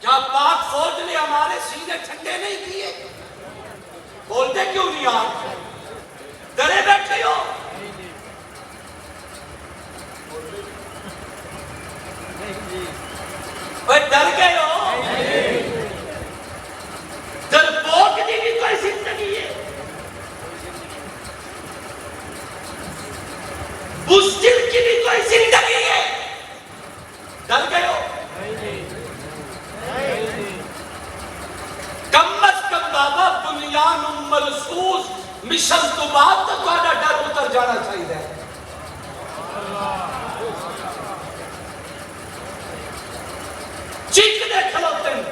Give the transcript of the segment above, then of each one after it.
کیا پاک فوج نے ہمارے سینے ٹھنڈے نہیں کیے؟ بولتے کیوں نہیں آپ؟ ڈرے بیٹھے ہو؟ ڈر گئے ہو؟ ڈرپوک کی بھی کوئی زندگی ہے؟ بزدل کی بھی کوئی زندگی ہے؟ ڈر گئے ہو؟ کم از کم بابا بنیان ملسوس مشن تو بعد تک والا ڈر اتر جانا چاہیے. چیخ دے کھلوتے ہیں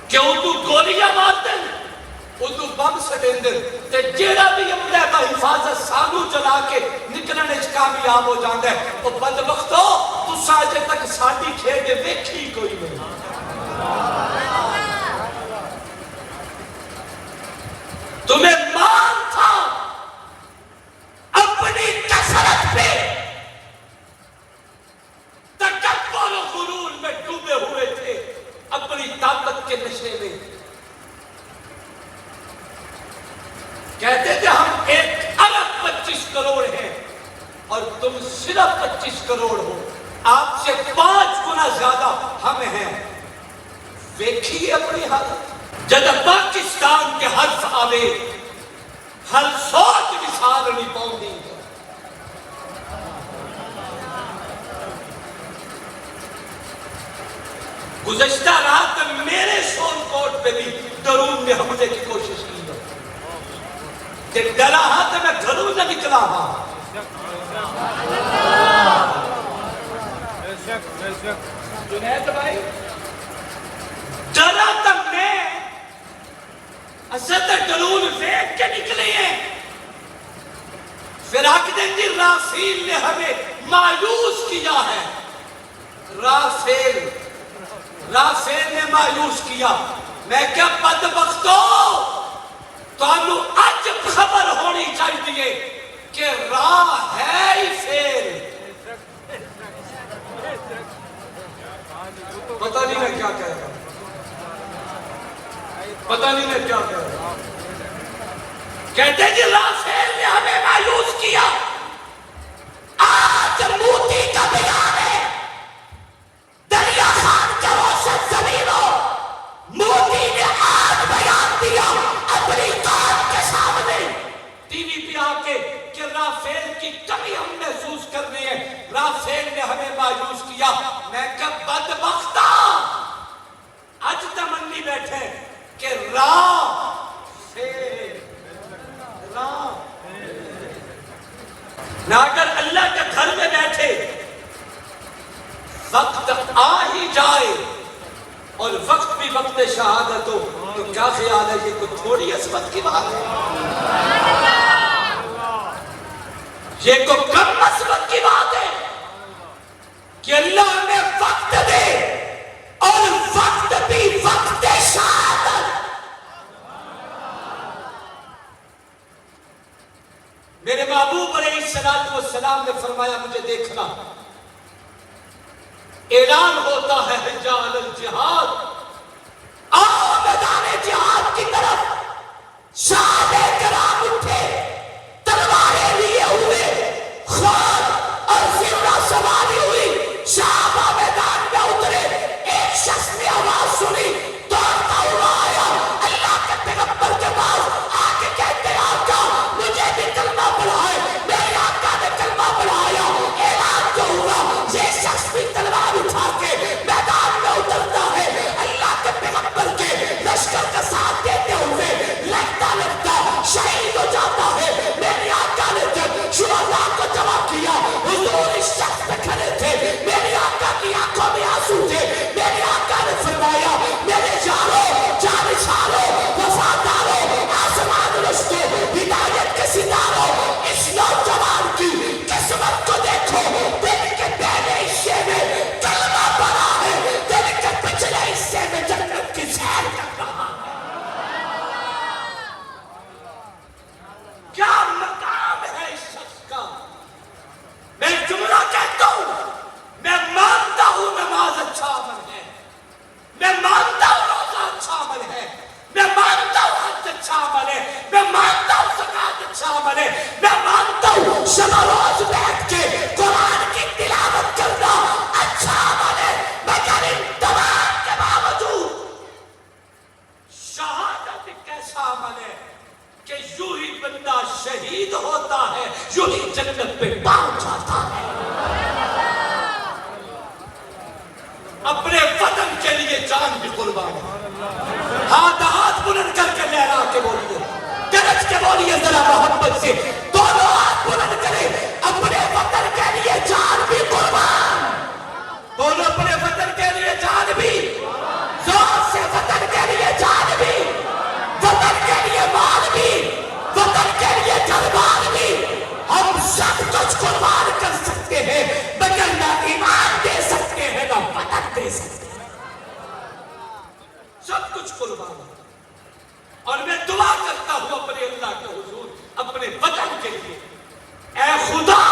کہ اردو گولیاں مارتے ہیں، اردو بم سٹیں دے تے جیڑا بھی عملہ کا حفاظت سانو چلا کے نکلنے چ کامیاب ہو جاندے او بدبختو تساں اجے تک ساڈی کھیڈ ویکھی کوئی نہیں. تمہیں مان تھا اپنی کثرت پہ، تکبر و غرور میں ڈوبے ہوئے تھے اپنی طاقت کے نشے میں. کہتے تھے ہم 1.25 ارب ہیں اور تم صرف 25 کروڑ ہو، آپ سے 5 گنا زیادہ ہم ہیں. ویکھیے اپنی حالت. جب پاکستان کے حرف آوے ہر سوچ مثال نہیں پاؤں. گزشتہ رات میرے سون کوٹ پہ بھی ڈرون نے حملے کی کوشش کی ہے کہ ڈرا ہاں تو میں گھروں نہ نکلا ہاں. جنید بھائی ڈرا تک میں اصل ڈرون ویک کے نکلے ہیں. پھر آکھ دیں جی رافیل نے ہمیں مایوس کیا ہے. رافیل نے مایوس کیا. میں کیا بدبختو تو انہوں آج خبر ہونی چاہیے کہ راہ ہے ہی فیل. پتہ نہیں میں کیا کہہ رہا ہوں، پتہ نہیں میں کیا کہہ رہا ہوں. کہتے جی رافیل نے ہمیں مایوس کیا. آج موتی کا بیان ہے، دریا خان کا روشن زمینوں موتی نے آج بیان دیا اپنی قوم کے سامنے ٹی وی پہ آ کے کہ رافیل کی کمی ہم محسوس کر رہے ہیں. رافیل نے ہمیں مایوس کیا. میں کہ بدبختہ آج تمنی بیٹھے کہ نہ اگر اللہ کے گھر میں بیٹھے وقت آ ہی جائے اور وقت بھی وقت شہادت ہو تو کیا خیال ہے یہ کوئی تھوڑی عظمت کی بات ہے؟ یہ کوئی کم عظمت کی بات ہے کہ اللہ ہمیں وقت دے اور وقت بھی وقت شہادت. میرے محبوب علیہ السلام نے فرمایا مجھے دیکھنا، اعلان ہوتا ہے حجال الجہاد، آؤ میدان جہاد کی طرف. صحابہ کرام اٹھے تلواریں لیے ہوئے، خون اور زرہ سواری ہوئی. صحابہ میدان میں اترے. ایک شخص نے آواز سنی، دوڑتا ہوا آیا اللہ کے پیغمبر کے پاس. آ کے کہتے آقا مجھے بھی کلمہ پڑھائے. میرے آقا نے کلمہ پڑھایا. اعلان جو ہوا یہ شخص بھی تلوار اٹھا کے میدان میں اترتا जन्नत पे पहुंच जाता है। अपने वतन के लिए जान भी कुर्बान। हाथ बुलंद करके लहरा के बोलिए, गरज के बोलिए जरा मोहब्बत से, दोनों हाथ बुलंद करें, अपने वतन के लिए जान भी कुर्बान। बोलो अपने वतन के लिए जान भी, जोर से वतन के लिए जान भी, वतन के लिए माल भी, वतन के लिए जज्बात भी। हम सब कुछ कुर्बान कर सकते हैं, मगर ना ईमान दे सकते हैं ना वतन दे सकते हैं। सब कुछ कुर्बान। और मैं दुआ करता हूं अपने अल्लाह के हुजूर, अपने वतन के लिए, ऐ खुदा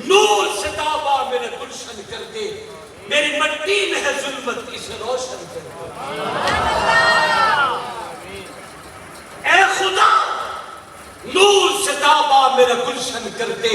नूर से ताबा मेरा गुलशन कर दे, मेरी मिट्टी में है जुल्मत इसे रोशन कर दे। ऐ खुदा नूर से ताबा मेरा गुलशन कर दे,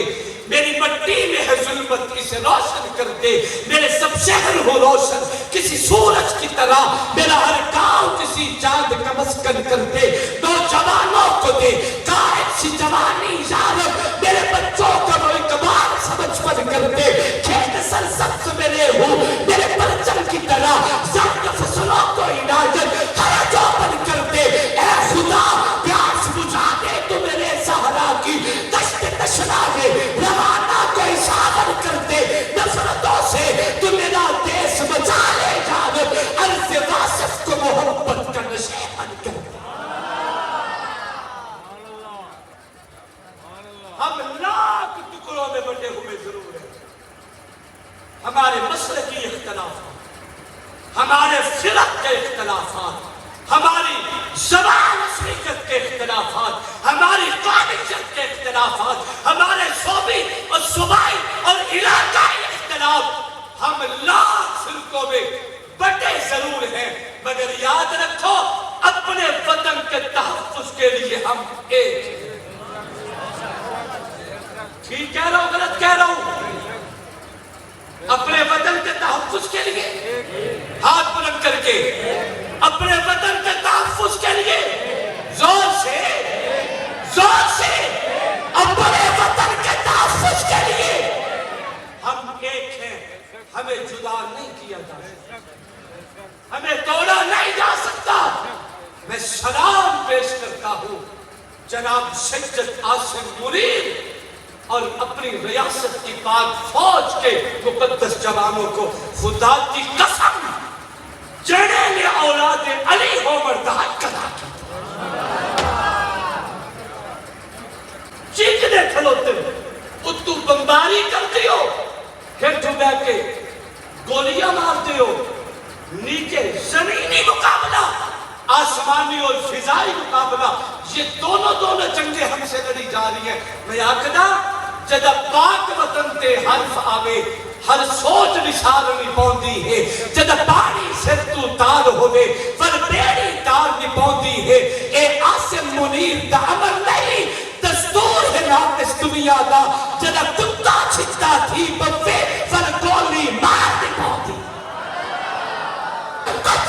मेरी मिट्टी में है जुल्मत इसे रोशन कर दे। मेरे सब शहर हो रोशन किसी सूरज की तरह, मेरा हर गांव किसी चांद का मस्कन कर दे। नौजवानों को दे कायद सी जवानी यारब, मेरे बच्चों को वो इकबाल समझ पर कर दे। खेत सरसब्ज मेरे हो मेरे परचम की तरह, ज़र्द फसलों को इनायत हरा जोबन कर दे। ऐ खुदा प्यास बुझा दे तू मेरे सहारा की दश्त तशना में, रवाना कोई सागर कर दे नफरतों से, तू मेरा देश बचा ले जान, अर्ज़ वासिफ को मोहब्बत का नशेबन कर दे। हम लाख टुकड़ों में बटे हुए जरूर हैं, हमारे मसलकी इख्तिलाफ़ात, हमारे फिरक के इख्तिलाफ़ात, हमारी ज़बान हकीकत के इख्तिलाफ़ात, हमारी क़ौमियत के इख्तिलाफ़ात, हमारे सूबी और सूबाई और इलाकाई इख्तिलाफ़, हम लाख फिरकों में बटे जरूर हैं, मगर याद रखो अपने वतन के तहफ़्फ़ुज़ के लिए हम एक हैं। ठीक कह रहा हूं गलत कह रहा हूं? अपने वतन के तहफ़्फ़ुज़ के लिए हाथ बुलंद करके, अपने वतन के तहफ़्फ़ुज़ के लिए जोर से अपने वतन के तहफ़्फ़ुज़ के लिए हम एक हैं। हमें जुदा नहीं किया जा सकता, हमें तोड़ा नहीं जा सकता। मैं सलाम पेश करता हूं जनाब सज्जद आसिम मुनीर और अपनी रियासत की पाक फौज के मुकद्दस जवानों को, खुदा की कसम जड़े ने औलाद अली हो मर्दात कदा की चीखने खलोते तू बमबारी करते हो, फिर तू बैठ के गोलियां मारते हो। नीचे जमीनी मुकाबला, आसमानी और फिजाई मुकाबला, ये दोनों जंगे हमसे लड़ी जा रही है। मैं आखदा जदा पाक वतन ते हर्फ आवे, हर सोच निशान नहीं पौंदी है। जदा पानी सिर तू तार होवे, पर बेड़ी तार नहीं पौंदी है। ए आसिम मुनीर दा अमल नहीं, दस्तूर है नाक़िस दुनिया दा। जदा कुत्ता छिकता थी बब्बे, पर गोली मार नहीं पौंदी।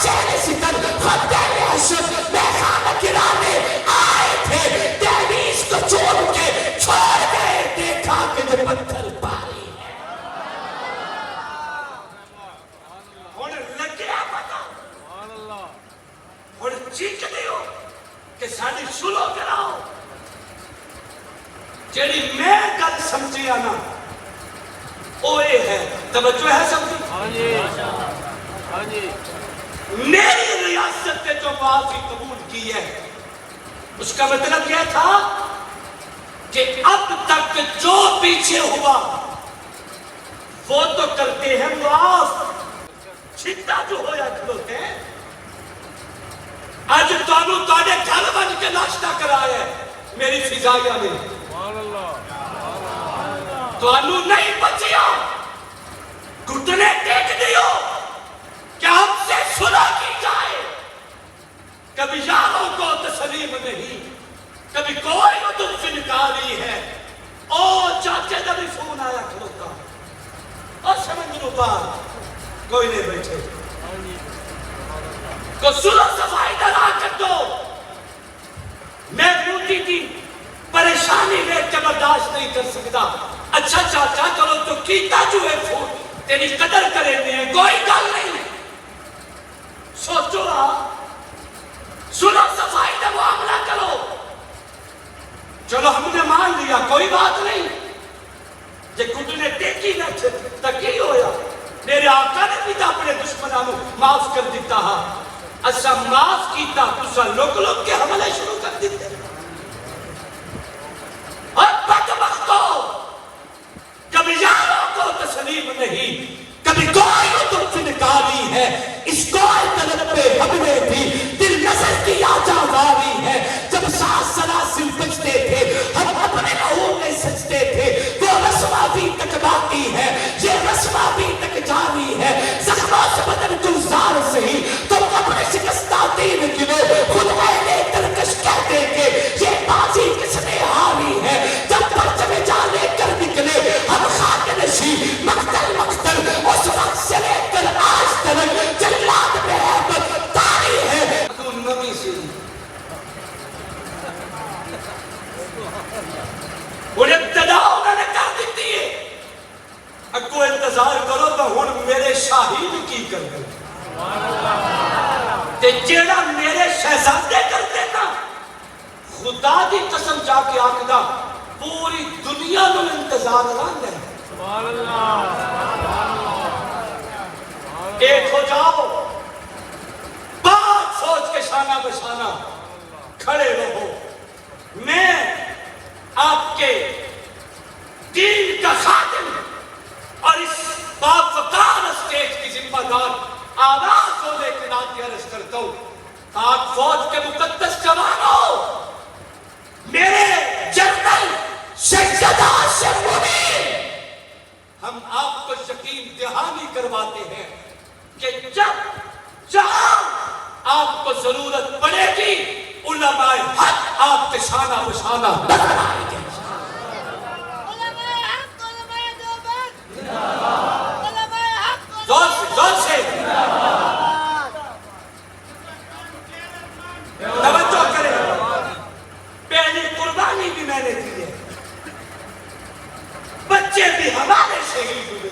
चेहरे सितर खद्दारे हशर में खाना गिराने आए थे, दहलीज को छोड़ के छोड़ गए, देखा कि जो पत्थर पारी है। और लगे पता और चीख दियो कि साड़ी सुनो कराओ। जेड़ी मैं गल समझिया ना ओ ये है, तवज्जो है समझी? हाँ जी। मेरी रियासत ने जो माफी कबूल की है, उसका मतलब यह था कि अब तक जो पीछे हुआ वो तो करते हैं माफ। छिट्टा जो होया खलोते हैं, आज तानू ताने घर बन के नाश्ता कराया है मेरी फिजाइया ने। तानू नहीं बचिया, घुटने टेक दियो क्या हमसे सुना की जाए। कभी यारों को तस्लीम नहीं, कभी कोई उदुम से निकाली है। ओ चाचे का भी फोन आया खलोता, और समंदरों पार कोई नहीं बैठे, को सुनो सफाई दरा कर दो। मैं बूटी की परेशानी में के बर्दाश्त बर्दाश्त नहीं कर सकता। अच्छा चाचा चलो तो कीता जो है फूट तेरी कदर करेंगे कोई गल नहीं। सोचो सुनो सफाई का मामला करो। चलो हमने मान लिया कोई बात नहीं। जे कुछ ने टेकी न तो की होया मेरे आका ने भी तो अपने दुश्मनों को माफ कर दिता है। अच्छा माफ किया तुसा लोग के हमले शुरू कर दिते। और बदबख्तो कभी यारों को तस्लीम नहीं कभी कोई तो फिनकारी है। इस कोई तलब पे हमने भी दिल नजर की आजादारी है। जब सांस सलासिल बजते थे हम अपने लहू में सजते थे। वो रस्मा भी तक बाकी है ये रस्मा भी तक जारी है। जख्मों से बदन गुलजार सही तुम अपने शिकस्ता दीन गिनो खुद ऐने तरकश कह देंगे ये बाजी किसने हारी है। जब परचमे जा लेकर निकले हम खाक नशी मक्तल मक्तल उस वक्त से लेकर आज तक जल्लाद में हैबत तारी है। नमी से और इब्तिदा उन्होंने कर दी है। अगो इंतजार करो तो हुण मेरे शाहीन की कर गए ते जेड़ा मेरे शहजादे करते ना खुदा दी कसम जाके आखदा पूरी दुनिया नु इंतजार रहंदा है। एक हो जाओ बात सोच के शाना बशाना खड़े रहो। मैं आपके दीन का खादिम और इस बावकार स्टेज की जिम्मेदार आवाज होने के नाते अर्ज करता हूं। आप फौज के मुकद्दस जवानों मेरे जनरल सैयदा शर्मुनी हम आपको यकीन दहानी करवाते हैं कि जब जहां आपको जरूरत पड़ेगी उलमाए हक आपके शाना बशाना नजर आएंगे। जोर से तवज्जो करें। पहली कुर्बानी भी मैंने दी है बच्चे भी हमारे शहीद हुए।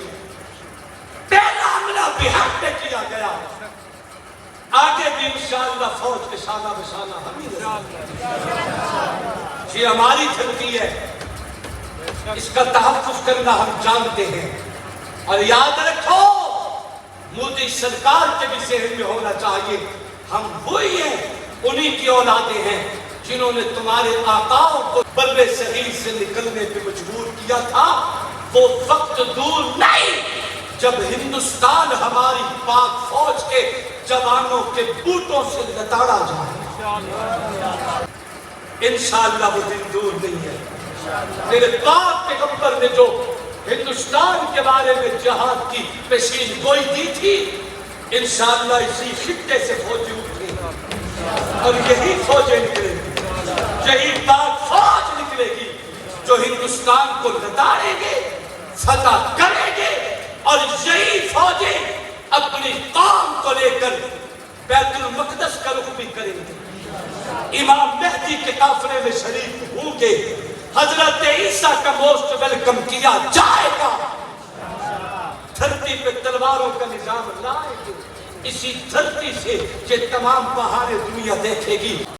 पहला हमला भी हम पे किया गया आगे भी इंशाअल्लाह फौज के शाना बशाना हम ही ये हमारी धरती है। इसका तहफ्फुज़ करना हम जानते हैं। और याद रखो मोदी सरकार के भी जहन में होना चाहिए हम वही हैं उन्हीं की औलादे हैं जिन्होंने तुम्हारे आकाओं को बर्रे सगीर से निकलने पे मजबूर किया था। वो वक्त दूर नहीं जब हिंदुस्तान हमारी पाक फौज के जवानों के बूटों से लताड़ा जाए। इंशाअल्लाह वो दिन दूर नहीं है। मेरे पाक पैगंबर ने जो हिंदुस्तान के बारे में जहाद की पेशीन गोई दी थी इंशाअल्लाह इसी खित्ते से फौजी उठे और यही फौजें निकलेंगी। यही पाक फौज निकलेगी जो हिंदुस्तान को लताड़ेंगे फतह करेंगे। और यही फौजें अपनी कौम को लेकर बैतुल मक़दस का रुख भी करेंगे। इमाम मेहदी के काफिले में शरीक होंगे। हजरत ईसा का मोस्ट वेलकम किया जाएगा। धरती पे तलवारों का निजाम लाएंगे। इसी धरती से ये तमाम बहारे दुनिया देखेगी।